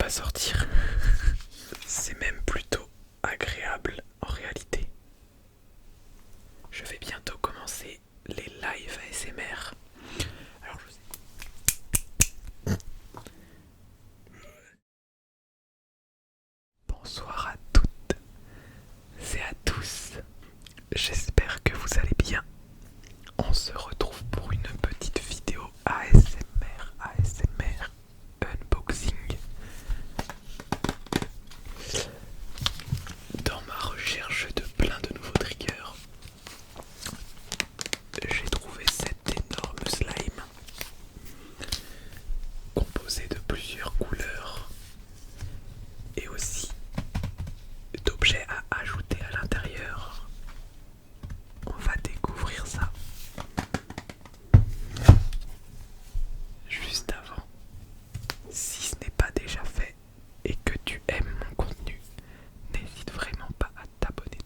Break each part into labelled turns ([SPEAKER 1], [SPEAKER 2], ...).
[SPEAKER 1] pas sortir. C'est même plutôt agréable en réalité. Je vais bientôt commencer les lives ASMR. Alors je sais. Bonsoir à toutes et à tous. J'espère que vous allez bien. On se retrouve pour une petite vidéo ASMR unboxing. Dans ma recherche de plein de nouveaux triggers, j'ai trouvé cet énorme slime composé de plusieurs couleurs et aussi d'objets à ajouter à l'intérieur. On va découvrir ça. Juste avant, si ce n'est pas déjà fait et que tu aimes mon contenu, n'hésite vraiment pas à t'abonner,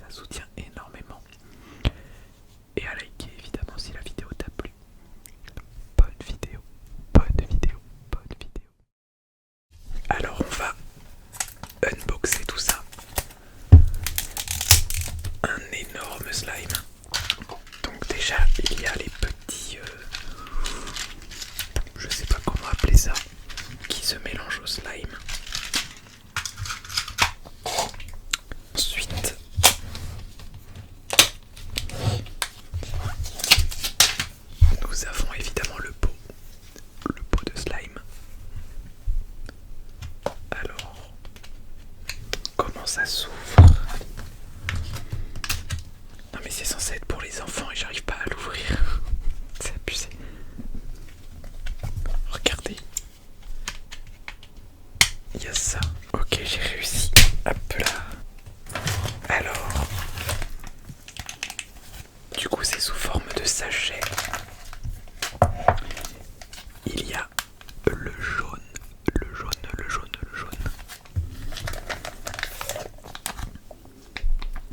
[SPEAKER 1] ça soutient énormément. Et à liker évidemment si la vidéo t'a plu. Bonne vidéo. Alors on va unboxer tout ça. Un énorme slime. Donc déjà il y a les petits je sais pas comment appeler ça, qui se mélangent au slime. Ensuite nous avons évidemment le pot de slime. Alors comment ça s'ouvre? Non mais c'est censé être pour les enfants et j'arrive pas à l'ouvrir. C'est abusé. Regardez. Il y a ça. Ok, j'ai réussi. Hop là. Alors, du coup c'est sous forme de sachet. Il y a le jaune.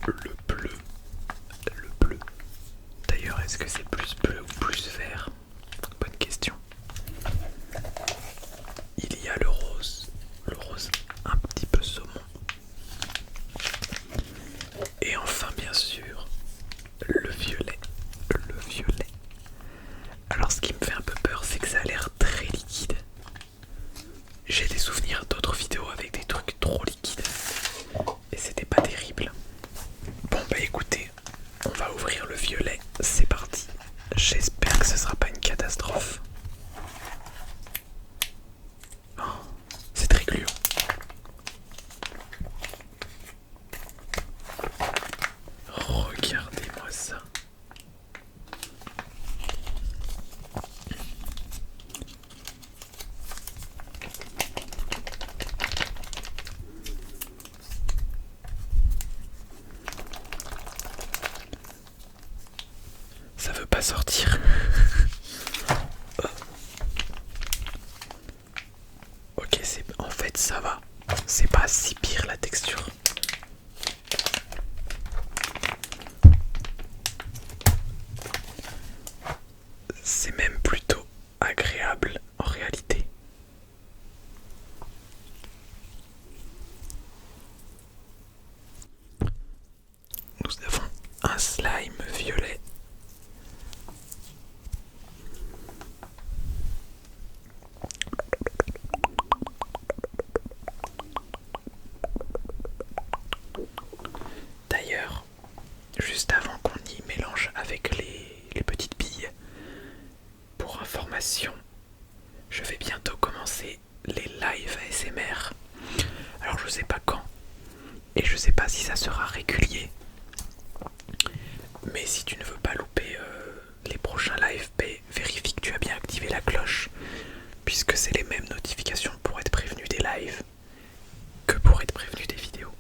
[SPEAKER 1] Le bleu. D'ailleurs, est-ce que c'est plus bleu ou plus vert? Bonne question. Il y a le rose un petit peu saumon. Et enfin, bien sûr, le violet. Alors, ce qui me fait un peu peur, c'est que ça a l'air très liquide. J'ai des souvenirs d'autres vidéos avec des trucs trop liquides. Et c'était pas terrible. Bon bah écoutez, on va ouvrir le violet, c'est parti. J'espère que ce sera pas une catastrophe. Oh, c'est très gluant. Regardez-moi ça. Ça veut pas sortir. Ok, en fait ça va. C'est pas si pire la texture. C'est même plutôt agréable en réalité. Nous avons un slime violet. D'ailleurs, juste avant qu'on y mélange avec les petites billes, pour information, je vais bientôt commencer les lives ASMR. Alors je sais pas quand, et je sais pas si ça sera régulier. Mais si tu ne veux pas louper les prochains lives, vérifie que tu as bien activé la cloche, puisque c'est les mêmes notifications pour être prévenu des lives que pour être prévenu des vidéos.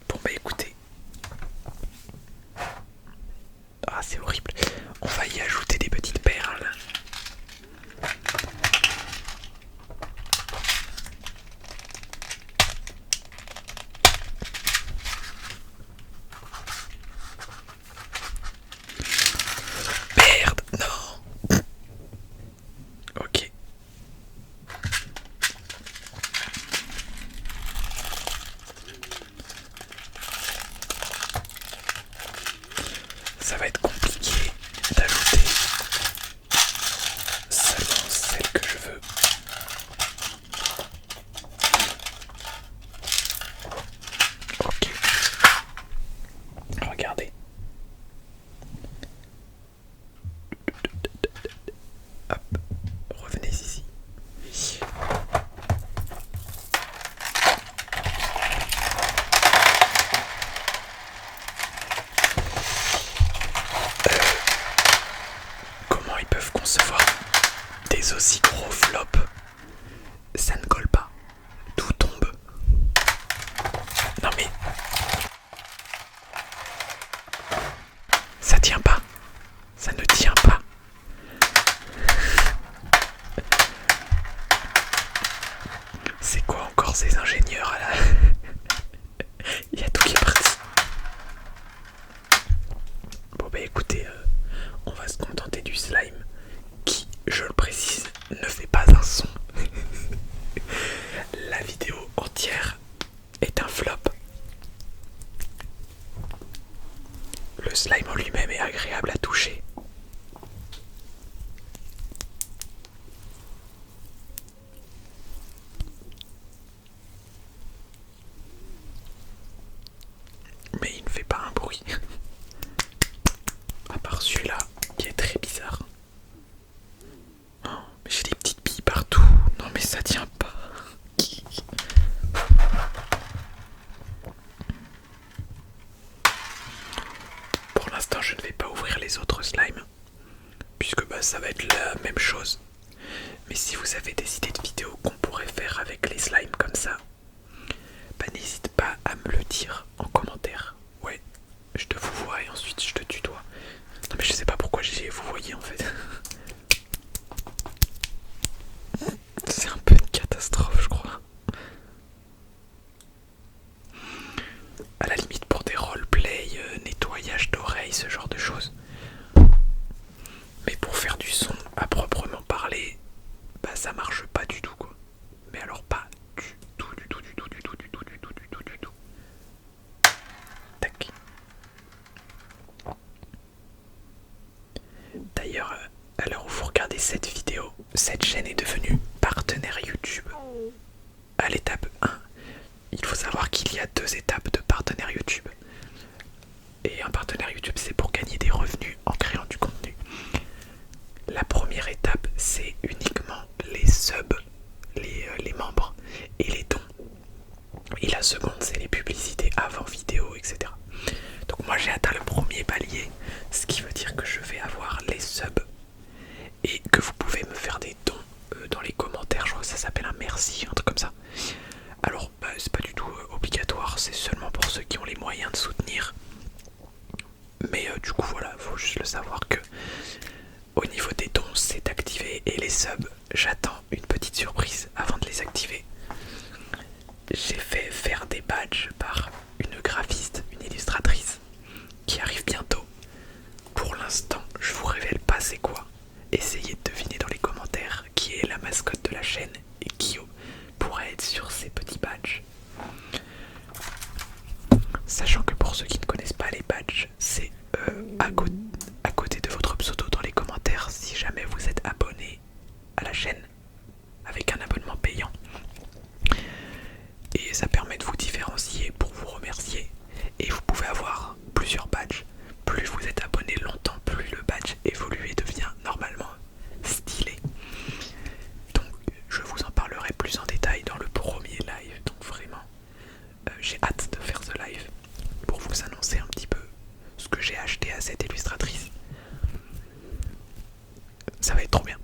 [SPEAKER 1] Bon bah écoutez. Ah c'est horrible. On va y ajouter des petites perles. Merde, non. ça va être compliqué d'ajouter seulement celle que je veux. Ok. Regardez. Hop, revenez ici. Comment ils peuvent concevoir des aussi gros flops? Ça ne colle pas. Tout tombe. Non mais... ça tient pas. Ça ne tient pas. C'est quoi encore ces ingénieurs là? Il y a tout qui est parti. Bon bah écoutez, on va se contenter du slime qui, je le précise, ne fait pas un son. La vidéo entière est un flop. Le slime en lui-même est agréable à toucher. Mais il ne fait pas un bruit. À part celui-là qui est très bizarre. Oh, mais j'ai des petites billes partout. Non mais ça tient pas. Pour l'instant je ne vais pas ouvrir les autres slimes. Puisque bah, ça va être la même chose. Mais si vous avez des idées de vidéos qu'on pourrait faire avec les slimes comme ça, bah n'hésite pas à me le dire en commentaire. Ouais, je te vous vois et ensuite je te tutoie. Non mais je sais pas pourquoi j'ai vous voyez en fait. C'est un peu une catastrophe je crois. À la limite pour des roleplay, nettoyage d'oreilles, ce genre de choses. Mais pour faire du son à proprement parler, bah ça marche pas du tout quoi. Mais alors pas du tout. Tac. D'ailleurs, à l'heure où vous regardez cette vidéo, cette chaîne est devenue partenaire YouTube. À l'étape 1, il faut savoir qu'il y a 2 étapes de partenaire YouTube. Et un partenaire YouTube, c'est pour gagner des revenus en créant du contenu. La première étape, c'est uniquement les subs, les membres et les dons. Et la seconde, c'est les publicités avant vidéo, etc. Donc moi j'ai atteint le premier palier, ce qui veut dire que je vais avoir les subs et que vous pouvez me faire des dons dans les commentaires. Je crois que ça s'appelle un merci, un truc comme ça. Alors bah, c'est pas du tout obligatoire, c'est seulement pour ceux qui ont les moyens de soutenir. Mais du coup voilà, faut juste le savoir que au niveau des dons c'est activé et les subs, j'attends une petite surprise avant de les activer. J'ai fait faire des badges par une graphiste, une illustratrice qui arrive bientôt. Pour l'instant, je vous révèle pas c'est quoi. Essayez de deviner dans les commentaires qui est la mascotte de la chaîne et qui pourrait être sur ces petits badges. Sachant que pour ceux qui ne connaissent pas les badges, c'est à côté de votre pseudo dans les commentaires si jamais vous êtes abonné à la chaîne avec un abonnement payant. Et ça permet de vous différencier pour vous remercier. Et vous pouvez avoir plusieurs badges. Plus vous êtes abonné longtemps, plus le badge évolue et devient normalement stylé. Donc je vous en parlerai plus en détail dans le premier live. Donc vraiment, j'ai hâte de faire ce live pour vous annoncer un petit peu ce que j'ai acheté à cette illustratrice. Ça va être trop bien.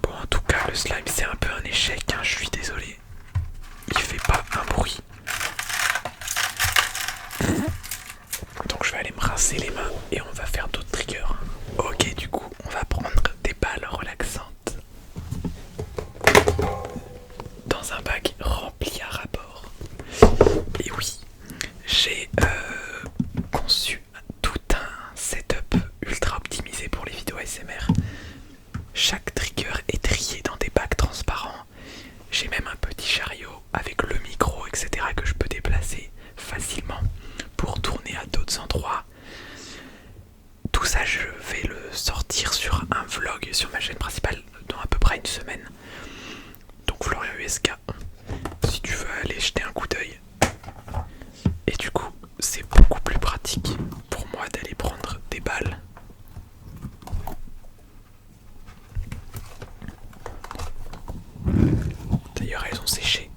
[SPEAKER 1] Bon, en tout cas, le slime c'est un peu un échec, hein, je suis désolé. Il fait pas un bruit. Donc je vais aller me rincer les mains et on va faire d'autres triggers. Ok, du coup, on va prendre des balles relaxantes dans un bac rempli à rapport. Et oui, j'ai conçu tout un setup ultra ça je vais le sortir sur un vlog sur ma chaîne principale dans à peu près une semaine. Donc Florian USK, si tu veux aller jeter un coup d'œil. Et du coup c'est beaucoup plus pratique pour moi d'aller prendre des balles. D'ailleurs elles ont séché.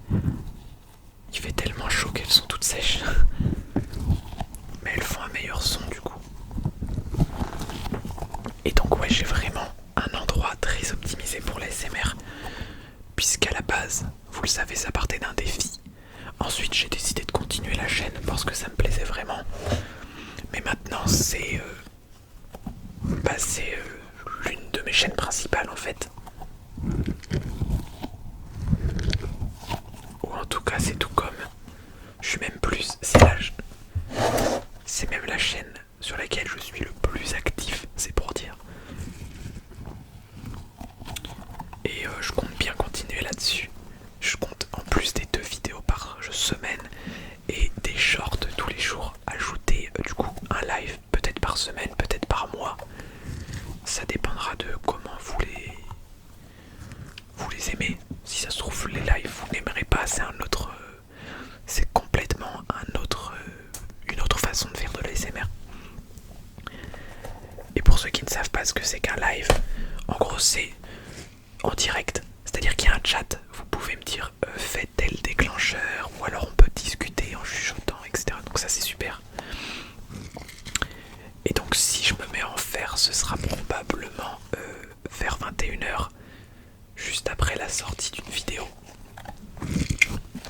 [SPEAKER 1] Il fait tellement chaud qu'elles sont toutes sèches. Mais elles font un meilleur son du coup. Et donc ouais, j'ai vraiment un endroit très optimisé pour l'ASMR. Puisqu'à la base, vous le savez, ça partait d'un défi. Ensuite j'ai décidé de continuer la chaîne parce que ça me plaisait vraiment. Mais maintenant c'est l'une de mes chaînes principales en fait. Ou en tout cas c'est tout comme. Je suis même plus. C'est même la chaîne sur laquelle je suis le plus actif, c'est pour dire. Et je compte bien continuer là-dessus. Je compte en plus des 2 vidéos par semaine et des shorts tous les jours ajouter du coup un live peut-être par semaine, peut-être par mois. Ça dépendra de comment vous les aimez. Si ça se trouve les lives vous n'aimerez pas, c'est complètement une autre façon de faire de l'ASMR. Et pour ceux qui ne savent pas ce que c'est qu'un live, en gros c'est en direct, c'est-à-dire qu'il y a un chat, vous pouvez me dire faites tel déclencheur, ou alors on peut discuter en chuchotant, etc. Donc ça c'est super. Et donc si je me mets à en faire, ce sera probablement vers 21h, juste après la sortie d'une vidéo.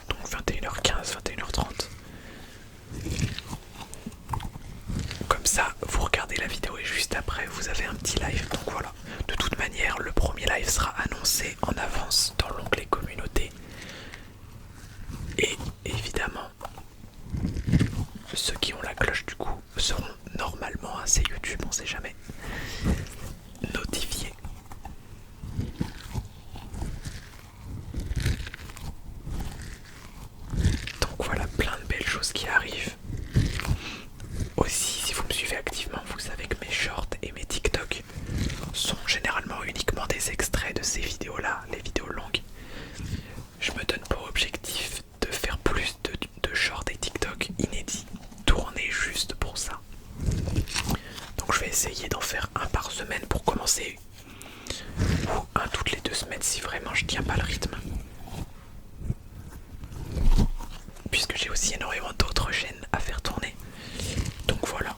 [SPEAKER 1] Donc 21h15, 21h30. Comme ça, vous regardez la vidéo et juste après, vous avez un petit live. Donc voilà. De toute manière, le premier live sera annoncé en avance dans l'onglet communauté. Et évidemment, ceux qui ont la cloche du coup seront normalement, c'est YouTube, on sait jamais, notifiés. Donc voilà, plein de belles choses qui arrivent. Aussi, si vous me suivez activement, vous savez que mes shorts et mes TikTok sont généralement uniquement des extraits de ces vidéos-là, les vidéos longues. Je me donne pour objectif de faire plus de shorts et TikTok inédits, tournés juste pour ça. Donc je vais essayer d'en faire un par semaine pour commencer, ou un toutes les 2 semaines si vraiment je tiens pas le rythme. Puisque j'ai aussi énormément d'autres chaînes à faire tourner. Donc voilà.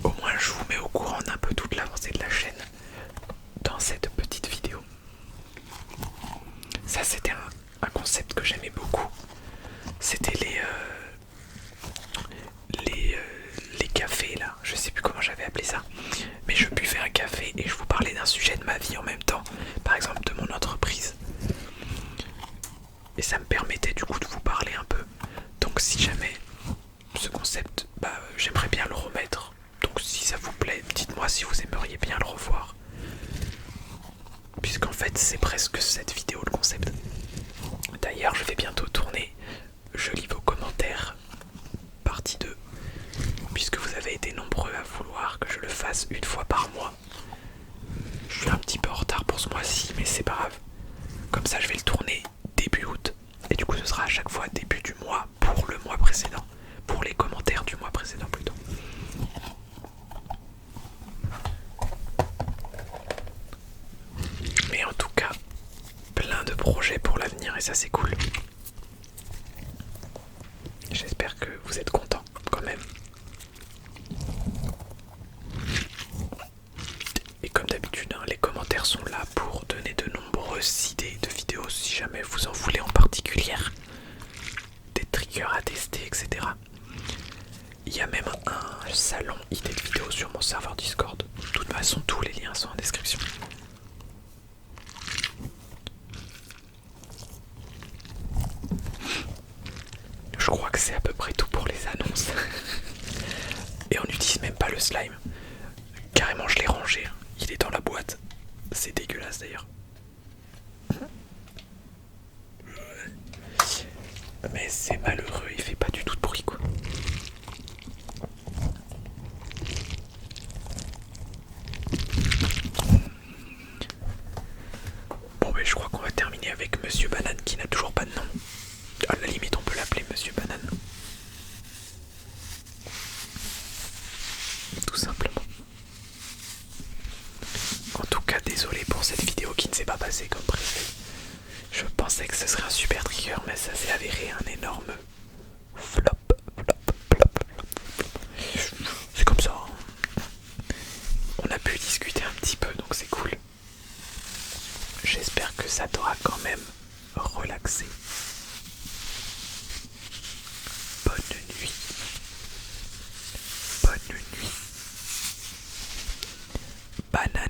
[SPEAKER 1] Au moins je vous mets au courant d'un peu toute l'avancée de la chaîne dans cette petite vidéo. Ça c'était un concept que j'aimais beaucoup. C'était les cafés là, je sais plus comment j'avais appelé ça. Mais je buvais un café et je vous parlais d'un sujet de ma vie en même temps. Par exemple de mon entreprise. Et ça me permettait du coup de vous parler un peu. Donc si jamais ce concept, j'aimerais bien le remettre. Donc si ça vous plaît, dites-moi si vous aimeriez bien le revoir. Puisqu'en fait c'est presque cette vidéo le concept. D'ailleurs je vais bientôt tourner Je lis vos commentaires partie 2. Puisque vous avez été nombreux à vouloir que je le fasse une fois par mois. Je suis un petit peu en retard pour ce mois-ci, mais c'est pas grave. Comme ça je vais le tourner début août. Et du coup ce sera à chaque fois début du mois pour le mois précédent. Pour les commentaires du mois précédent plutôt. Mais en tout cas, plein de projets pour l'avenir et ça c'est cool. J'espère que vous êtes contents quand même. Et comme d'habitude, les commentaires sont là pour donner de nombreuses idées de vidéos si jamais vous en voulez en particulier. Des triggers à tester, etc. Il y a même un salon idées de vidéos sur mon serveur Discord. De toute façon, tous les liens sont en description. Je crois que c'est à peu près tout pour les annonces. Et on n'utilise même pas le slime. Carrément, je l'ai rangé. Il est dans la boîte. C'est dégueulasse d'ailleurs. Mais c'est malheureux, il fait pas du tout de bruit quoi. tout simplement. En tout cas, désolé pour cette vidéo qui ne s'est pas passée comme prévu. Je pensais que ce serait un super trigger, mais ça s'est avéré un énorme flop, flop, flop, flop. C'est comme ça. On a pu discuter un petit peu, donc c'est cool. J'espère que ça t'aura quand même relaxé. Bonne nuit. Bonne nuit. Banane.